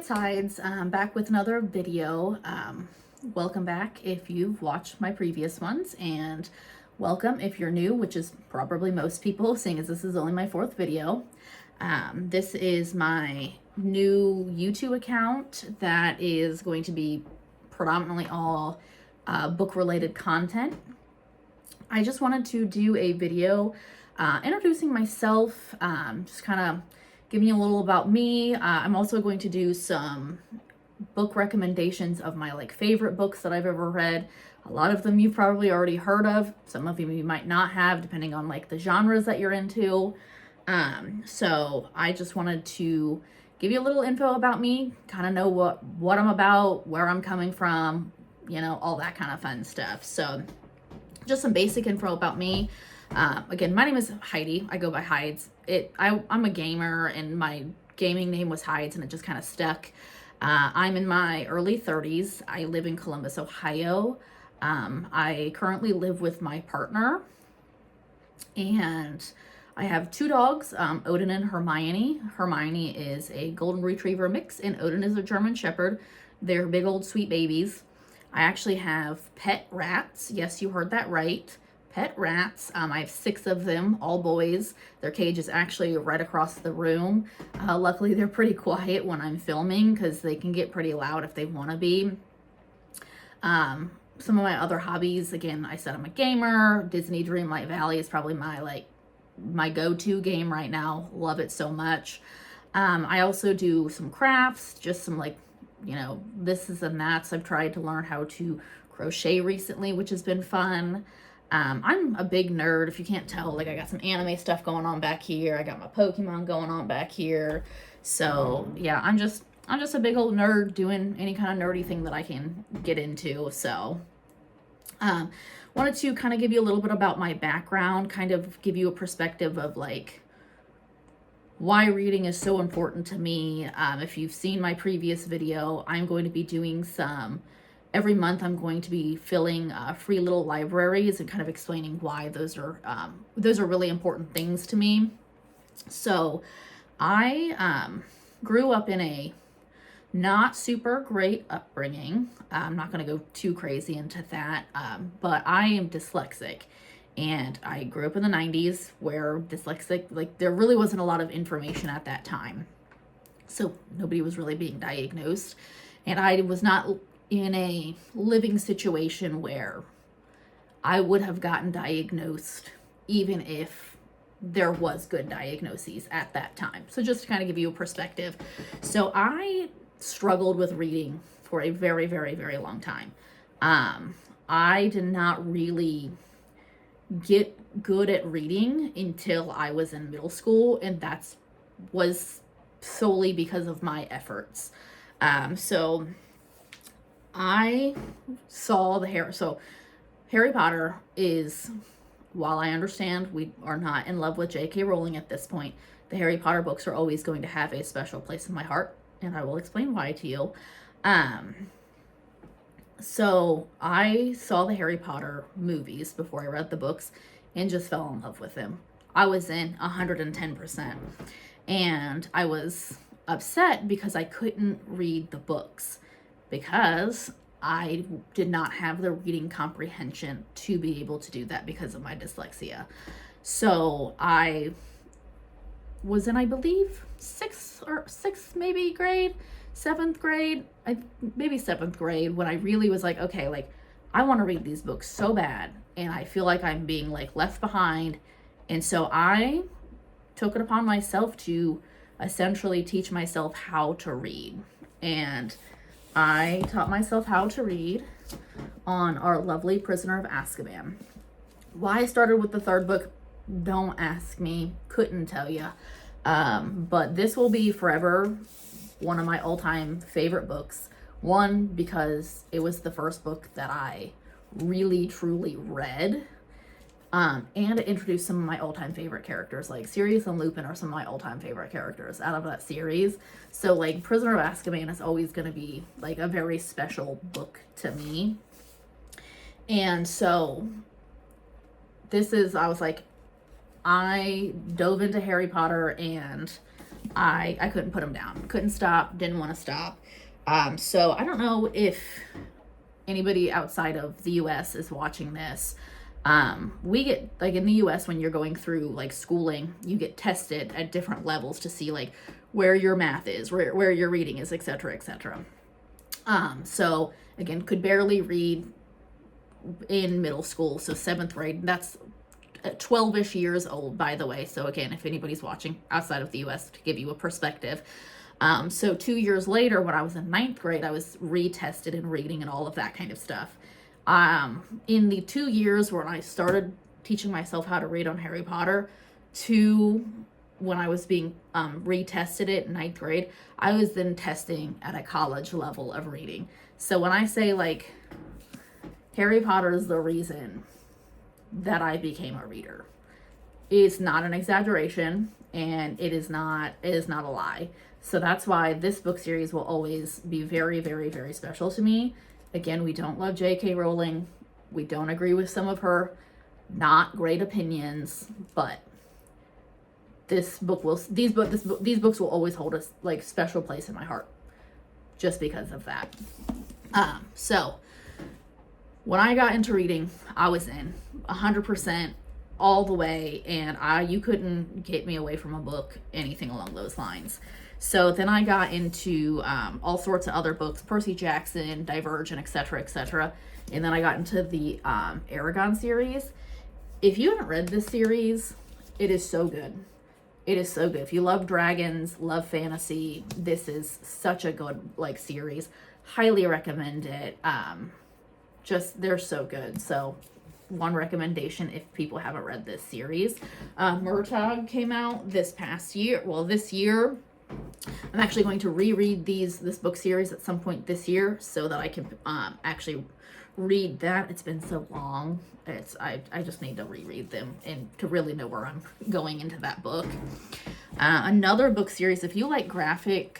it's Hides. Back with another video. Welcome back if you've watched my previous ones, and welcome if you're new, which is probably most people, seeing as this is only my fourth video. This is my new YouTube account that is going to be predominantly all book-related content. I just wanted to do a video introducing myself, just kind of giving you a little about me. I'm also going to do some book recommendations of my favorite books that I've ever read. A lot of them you've probably already heard of. Some of them you might not have, depending on the genres that you're into. So I just wanted to give you a little info about me, kind of know what I'm about, where I'm coming from, all that kind of fun stuff. So just some basic info about me. Again, my name is Heidi. I go by Hides. I'm a gamer, and my gaming name was Hides, and it just kind of stuck. I'm in my early 30s. I live in Columbus, Ohio. I currently live with my partner, and I have two dogs, Odin and Hermione. Hermione is a golden retriever mix, and Odin is a German shepherd. They're big old sweet babies. I actually have pet rats. Yes, you heard that right. Pet rats. I have 6 of them, all boys. Their cage is actually right across the room. Luckily, they're pretty quiet when I'm filming because they can get pretty loud if they want to be. Some of my other hobbies, again, I said I'm a gamer. Disney Dreamlight Valley is probably my go-to game right now. Love it so much. I also do some crafts, just some this's and that's. I've tried to learn how to crochet recently, which has been fun. I'm a big nerd, if you can't tell. I got some anime stuff going on back here. I got my Pokemon going on back here. So yeah, I'm just a big old nerd doing any kind of nerdy thing that I can get into. So wanted to kind of give you a little bit about my background, kind of give you a perspective of why reading is so important to me. If you've seen my previous video, I'm going to be doing every month I'm going to be filling free little libraries and kind of explaining why those are really important things to me. So I grew up in a not super great upbringing. I'm not going to go too crazy into that, but I am dyslexic. And I grew up in the 90s where dyslexic, there really wasn't a lot of information at that time. So nobody was really being diagnosed. And I was not in a living situation where I would have gotten diagnosed even if there was good diagnoses at that time. So just to kind of give you a perspective. So I struggled with reading for a very, very, very long time. I did not really get good at reading until I was in middle school, and that was solely because of my efforts. So I saw Harry Potter is, while I understand we are not in love with J.K. Rowling at this point, the Harry Potter books are always going to have a special place in my heart, and I will explain why to you. So I saw the Harry Potter movies before I read the books and just fell in love with them. I was in 110%. And I was upset because I couldn't read the books because I did not have the reading comprehension to be able to do that because of my dyslexia. So I was in, I believe, 6th maybe grade, 7th grade, maybe 7th grade, when I really was okay, I want to read these books so bad, and I feel like I'm being left behind. And so I took it upon myself to essentially teach myself how to read. And I taught myself how to read on our lovely Prisoner of Azkaban. Why I started with the 3rd book, don't ask me, couldn't tell you. But this will be forever one of my all-time favorite books. One, because it was the first book that I really, truly read. And it introduced some of my all-time favorite characters. Sirius and Lupin are some of my all-time favorite characters out of that series. So, Prisoner of Azkaban is always going to be, a very special book to me. And so, I was I dove into Harry Potter, and I couldn't put them down. Couldn't stop, didn't want to stop. So I don't know if anybody outside of the US is watching this. We get, like, in the US, when you're going through like schooling, you get tested at different levels to see like where your math is, where your reading is, etc., etc. So again, could barely read in middle school, so 7th grade. That's 12-ish years old, by the way. So again, if anybody's watching outside of the US, to give you a perspective. So 2 years later, when I was in 9th grade, I was retested in reading and all of that kind of stuff. In the 2 years when I started teaching myself how to read on Harry Potter to when I was being retested it in 9th grade, I was then testing at a college level of reading. So when I say, like, Harry Potter is the reason that I became a reader, it's not an exaggeration, and it is not a lie. So that's why this book series will always be very, very, very special to me. Again, we don't love J.K. Rowling. We don't agree with some of her not great opinions, but these books will always hold a like special place in my heart, just because of that. So when I got into reading, I was in 100% all the way, and you couldn't get me away from a book, anything along those lines. So then I got into all sorts of other books, Percy Jackson, Divergent, etc., etc. And then I got into the Aragon series. If you haven't read this series, it is so good. It is so good. If you love dragons, love fantasy, this is such a good like series. Highly recommend it. Just, they're so good. So one recommendation if people haven't read this series. Murtagh came out this year. I'm actually going to reread this book series at some point this year so that I can actually read that. It's been so long. I just need to reread them and to really know where I'm going into that book. Another book series, if you like graphic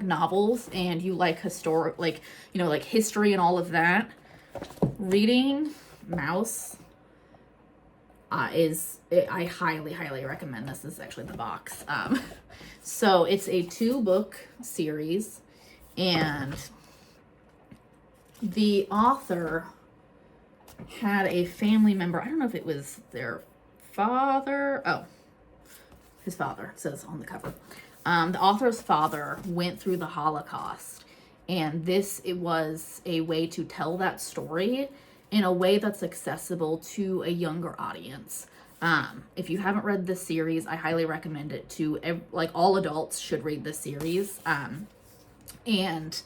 novels and you like historic, like, you know, like history and all of that, reading Mouse I highly recommend this. This is actually the box. So it's a 2-book series, and the author had a family member. I don't know if it was their father. Oh, his father, it says on the cover. The author's father went through the Holocaust, and it was a way to tell that story in a way that's accessible to a younger audience. If you haven't read this series, I highly recommend it to, like, all adults should read this series. And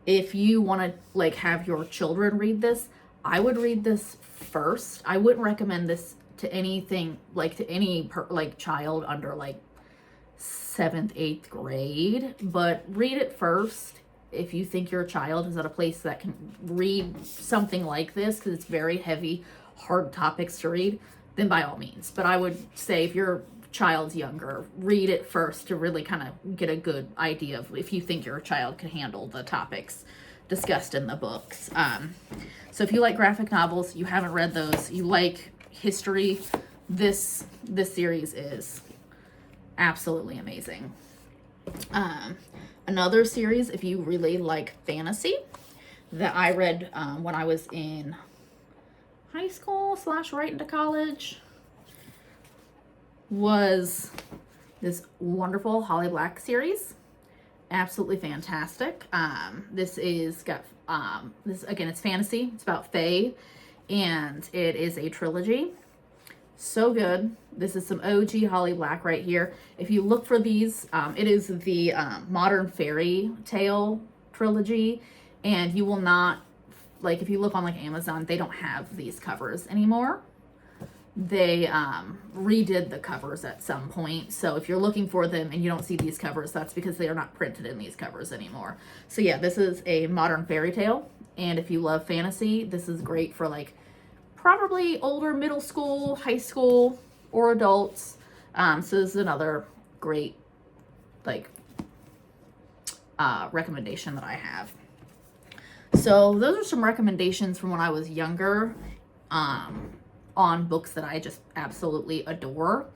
if you want to like have your children read this, I would read this first. I wouldn't recommend this to anything, like to any child under like 7th, 8th grade, but read it first. If you think your child is at a place that can read something like this, because it's very heavy, hard topics to read, then by all means. But I would say if your child's younger, read it first to really kind of get a good idea of if you think your child can handle the topics discussed in the books. So if you like graphic novels, you haven't read those, you like history, this series is absolutely amazing. Another series, if you really like fantasy, that I read when I was in high school / right into college, was this wonderful Holly Black series. Absolutely fantastic. This again, it's fantasy. It's about fae, and it is a trilogy. So good. This is some OG Holly Black right here. If you look for these, it is the Modern Fairy Tale trilogy, and you will not, like, if you look on like Amazon, they don't have these covers anymore. They redid the covers at some point. So if you're looking for them and you don't see these covers, that's because they are not printed in these covers anymore. So yeah, this is a Modern Fairy Tale, and if you love fantasy, this is great for like probably older middle school, high school, or adults. So this is another great like recommendation that I have. So those are some recommendations from when I was younger on books that I just absolutely adore.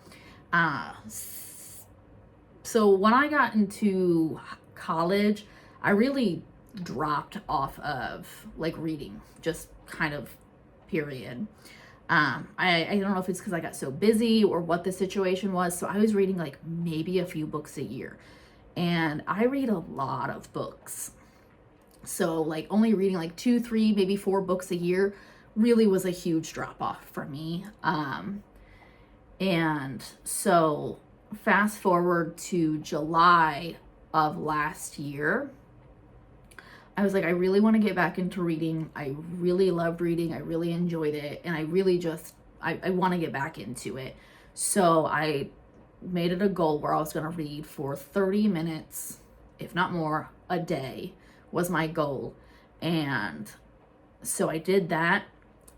So when I got into college, I really dropped off of like reading, just kind of period. I don't know if it's because I got so busy or what the situation was. So I was reading like maybe a few books a year. And I read a lot of books. So like only reading like 2, 3, maybe 4 books a year really was a huge drop off for me. And so fast forward to July of last year, I was like, I really want to get back into reading. I really loved reading. I really enjoyed it. And I really just, I want to get back into it. So I made it a goal where I was going to read for 30 minutes, if not more, a day was my goal. And so I did that.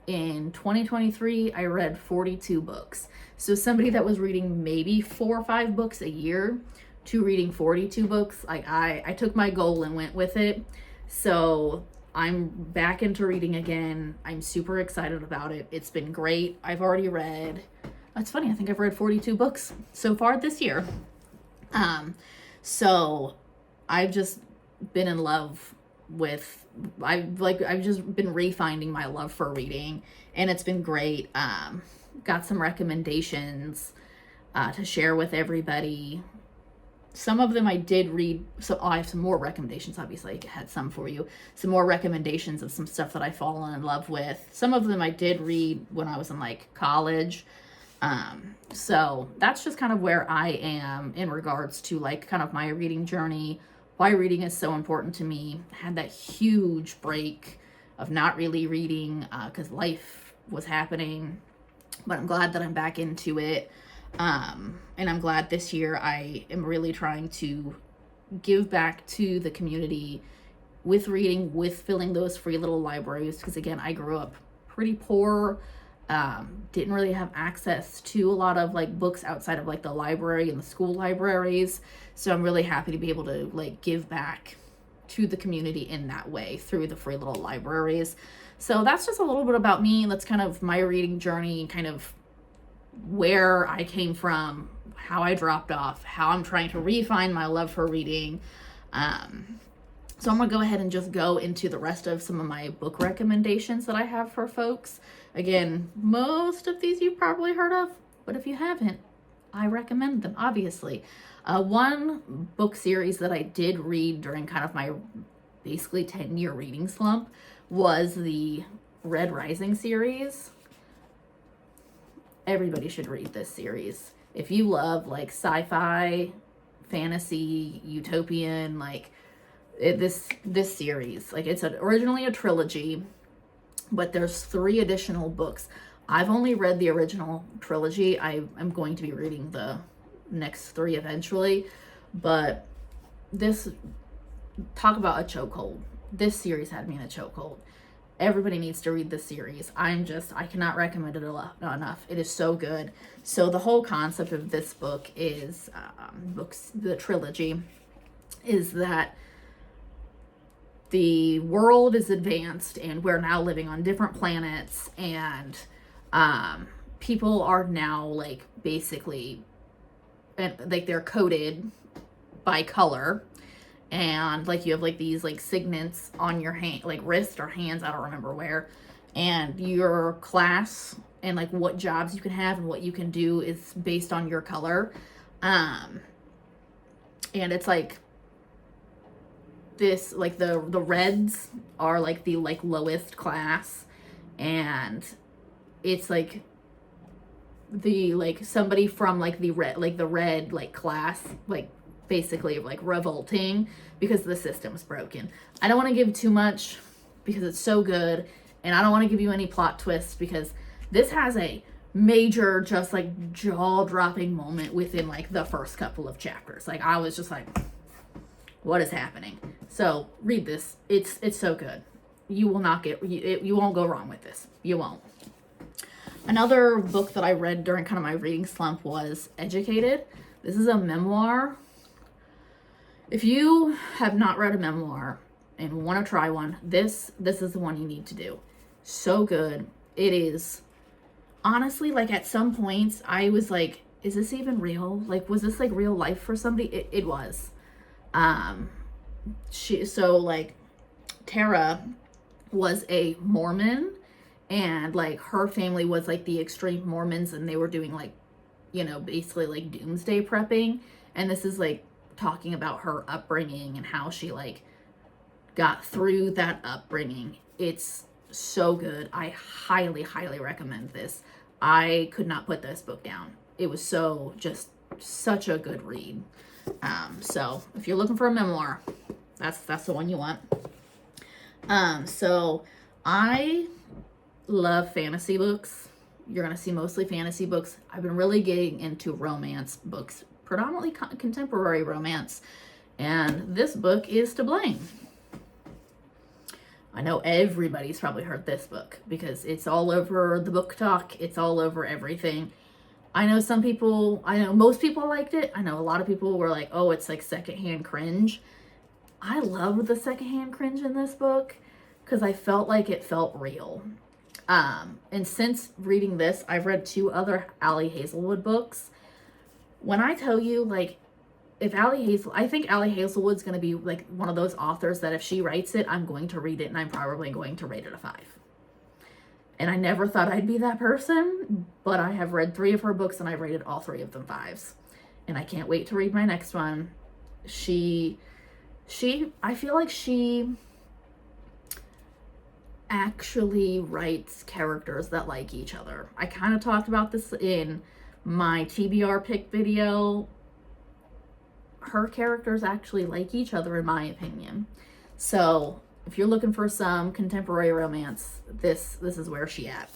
In 2023, I read 42 books. So somebody that was reading maybe 4 or 5 books a year to reading 42 books, like I took my goal and went with it. So I'm back into reading again. I'm super excited about it. It's been great. I've already read, that's funny, I think I've read 42 books so far this year. So I've just been in love with, I've just been refinding my love for reading, and it's been great. Got some recommendations to share with everybody. Some of them I did read, so I have some more recommendations. Obviously, I had some for you. Some more recommendations of some stuff that I've fallen in love with. Some of them I did read when I was in like college. So that's just kind of where I am in regards to like kind of my reading journey, why reading is so important to me. I had that huge break of not really reading because life was happening, but I'm glad that I'm back into it. And I'm glad this year I am really trying to give back to the community with reading, with filling those free little libraries. Because again, I grew up pretty poor, didn't really have access to a lot of like books outside of like the library and the school libraries. So I'm really happy to be able to like give back to the community in that way through the free little libraries. So that's just a little bit about me. That's kind of my reading journey, kind of where I came from, how I dropped off, how I'm trying to refine my love for reading. So I'm going to go ahead and just go into the rest of some of my book recommendations that I have for folks. Again, most of these you've probably heard of, but if you haven't, I recommend them, obviously. One book series that I did read during kind of my basically 10-year reading slump was the Red Rising series. Everybody should read this series. If you love like sci-fi, fantasy, utopian, like this series, like it's originally a trilogy, but there's 3 additional books. I've only read the original trilogy. I'm going to be reading the next 3 eventually, but this, talk about a chokehold. This series had me in a chokehold. Everybody needs to read this series. I cannot recommend it enough. It is so good. So the whole concept of this book is, the trilogy, is that the world is advanced and we're now living on different planets, and people are now like basically, like they're coded by color. And like you have like these like signets on your hand, like wrist or hands, I don't remember where, and your class and like what jobs you can have and what you can do is based on your color. And it's like this, like the reds are like the like lowest class, and it's like the like somebody from like the red like class, like basically like revolting because the system's broken. I don't want to give too much because it's so good, and I don't want to give you any plot twists because this has a major just like jaw-dropping moment within like the first couple of chapters. Like I was just like, what is happening? So read this. It's so good. You will not get, you won't go wrong with this. You won't. Another book that I read during kind of my reading slump was Educated. This is a memoir. If you have not read a memoir and want to try one, this is the one you need to do. So good. It is honestly, like at some points I was like is this even real? Like, was this like real life for somebody? It was. So like Tara was a Mormon, and like her family was like the extreme Mormons, and they were doing like, you know, basically like doomsday prepping. And this is like talking about her upbringing and how she like got through that upbringing. It's so good. I highly, highly recommend this. I could not put this book down. It was so just such a good read. So if you're looking for a memoir, that's the one you want. So I love fantasy books. You're going to see mostly fantasy books. I've been really getting into romance books, predominantly contemporary romance. And this book is To Blame. I know everybody's probably heard this book because it's all over the book talk. It's all over everything. I know most people liked it. I know a lot of people were like, oh, it's like secondhand cringe. I love the secondhand cringe in this book because I felt like it felt real. And since reading this, I've read 2 other Ali Hazelwood books. When I tell you, like, I think Ali Hazelwood's going to be like one of those authors that if she writes it, I'm going to read it, and I'm probably going to rate it a 5. And I never thought I'd be that person, but I have read 3 of her books and I rated all 3 of them 5s. And I can't wait to read my next one. I feel like she actually writes characters that like each other. I kind of talked about this in my TBR pick video. Her characters actually like each other, in my opinion. So if you're looking for some contemporary romance, this is where she at.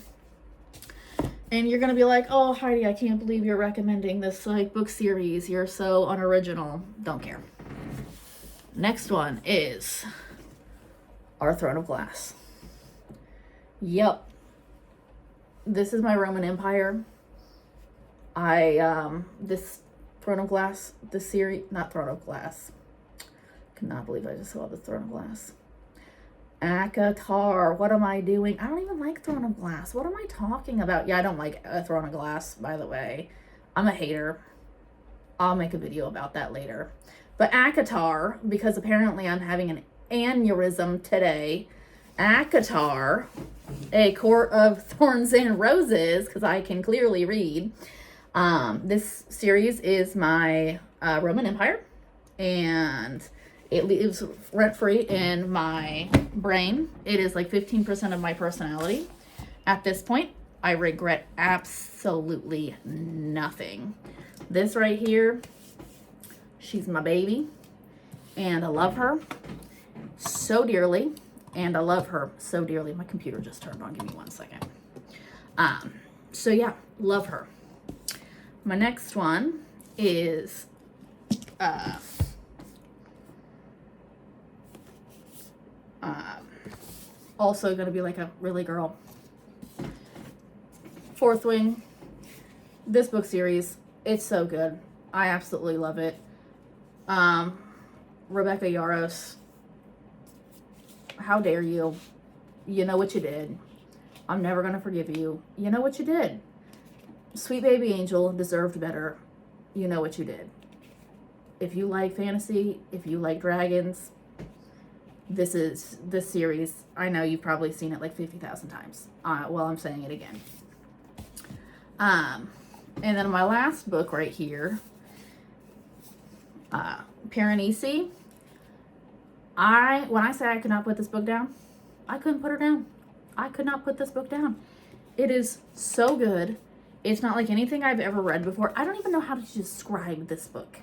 And you're gonna be like, oh, Heidi, I can't believe you're recommending this like book series. You're so unoriginal. Don't care. Next one is Our Throne of Glass. Yep. This is my Roman Empire. This Throne of Glass, this series, not Throne of Glass. Cannot believe I just saw the Throne of Glass. ACOTAR, what am I doing? I don't even like Throne of Glass. What am I talking about? Yeah, I don't like Throne of Glass, by the way. I'm a hater. I'll make a video about that later. But ACOTAR, because apparently I'm having an aneurysm today. ACOTAR, A Court of Thorns and Roses, because I can clearly read. This series is my Roman Empire, and it lives rent-free in my brain. It is like 15% of my personality. At this point, I regret absolutely nothing. This right here, she's my baby, and I love her so dearly, and I love her so dearly. My computer just turned on. Give me 1 second. So yeah, love her. My next one is also going to be like a really girl. Fourth Wing. This book series, it's so good. I absolutely love it. Rebecca Yarros, how dare you? You know what you did. I'm never going to forgive you. You know what you did. Sweet Baby Angel deserved better. You know what you did. If you like fantasy, if you like dragons, this series. I know you've probably seen it like 50,000 times. Well, I'm saying it again. And then my last book right here, Piranesi. When I say I could not put this book down, I couldn't put her down. I could not put this book down. It is so good. It's not like anything I've ever read before. I don't even know how to describe this book.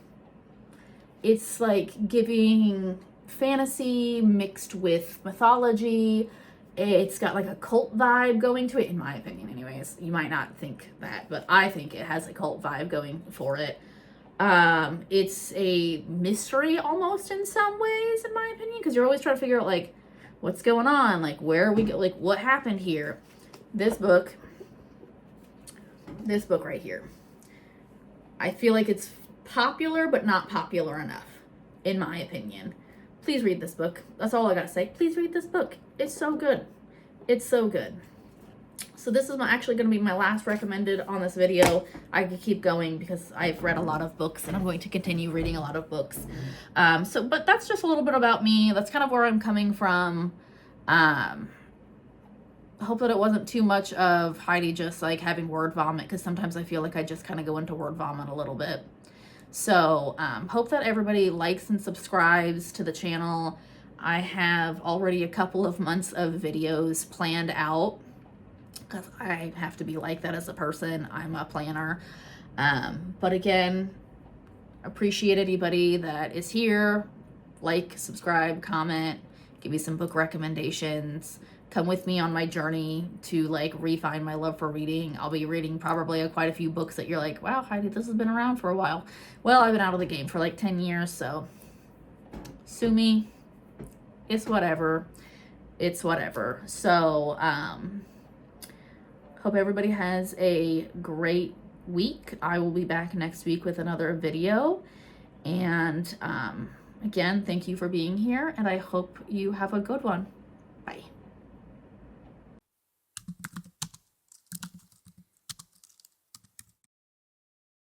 It's like giving fantasy mixed with mythology. It's got like a cult vibe going to it, in my opinion anyways. You might not think that, but I think it has a cult vibe going for it. It's a mystery almost in some ways, in my opinion, because you're always trying to figure out like what's going on, like where are we go, like what happened here. This book right here, I feel like it's popular but not popular enough, in my opinion. Please read this book. That's all I gotta say. Please read this book. It's so good. It's so good. So this is actually going to be my last recommended on this video. I could keep going because I've read a lot of books and I'm going to continue reading a lot of books. But that's just a little bit about me. That's kind of where I'm coming from. I hope that it wasn't too much of Heidi just like having word vomit, because sometimes I feel like I just kind of go into word vomit a little bit. So hope that everybody likes and subscribes to the channel. I have already a couple of months of videos planned out, because I have to be like that as a person. I'm a planner. But again, appreciate anybody that is here. Like, subscribe, comment, give me some book recommendations. Come with me on my journey to like refine my love for reading. I'll be reading probably quite a few books that you're like, wow, Heidi, this has been around for a while. Well, I've been out of the game for like 10 years, so sue me. It's whatever. It's whatever. So, hope everybody has a great week. I will be back next week with another video. And again, thank you for being here, and I hope you have a good one.